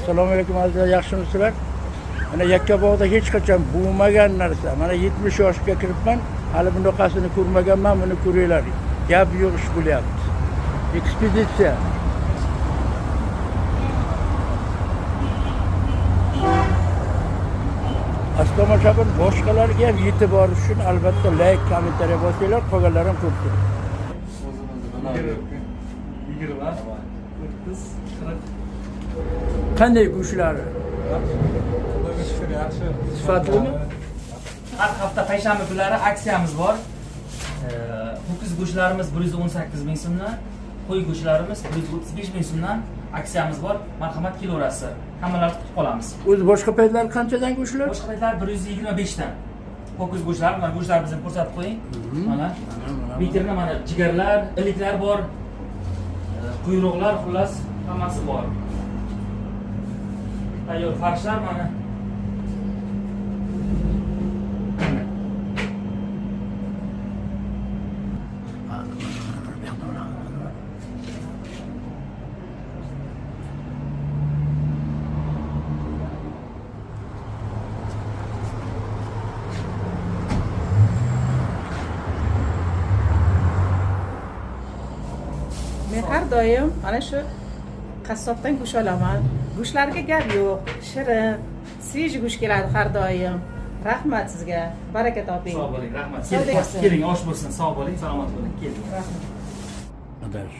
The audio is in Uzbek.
Assalomu alaykum azizlar, yaxshimisizlar? Mana Yakkabog'da hech qachon bo'lmagan narsa. Mana 70 yoshga kiribman, hali bunaqasini ko'rmaganman, buni ko'ringlar. Gap yo'q ish bo'lyapti. Ekspeditsiya. Tomoshabin boshqalarga ham yetib borish uchun albatta like, kommentariya bosinglar, qolganlar ham ko'p. 20, 30, 40. Qanday go'shtlari? Sifatlimi? Har hafta payshanba kunlari aksiyamiz bor. Ho'kiz go'shtlarimiz 118 ming so'mdan, qo'y go'shtlarimiz 135 ming so'mdan aksiyamiz bor. Marhamat kelaverasiz. Hammalarni kutib qolamiz. O'zi boshqa paytlar qanchadan go'shtlar? Boshqa paytlar 125 dan. Ho'kiz go'shtlari, mana go'shtlarimizni ko'rsatib qo'ying. Mana vitrina, mana jigarlar, iliklar bor. Quyruqlar, xullas, hammasi bor. Tayyor farshlar mana. Men har doim mana shu qassobdan go'sht olaman. Go'shtlarga gap yo'q. Shirin, svejiy go'sht keladi har doim. Rahmat sizga. Baraka toping. Sog' bo'ling, rahmat. Sog' bo'lsin. Keling, osh bo'lsin, sog' bo'ling, salomat bo'ling. Keling. Rahmat. Adaj.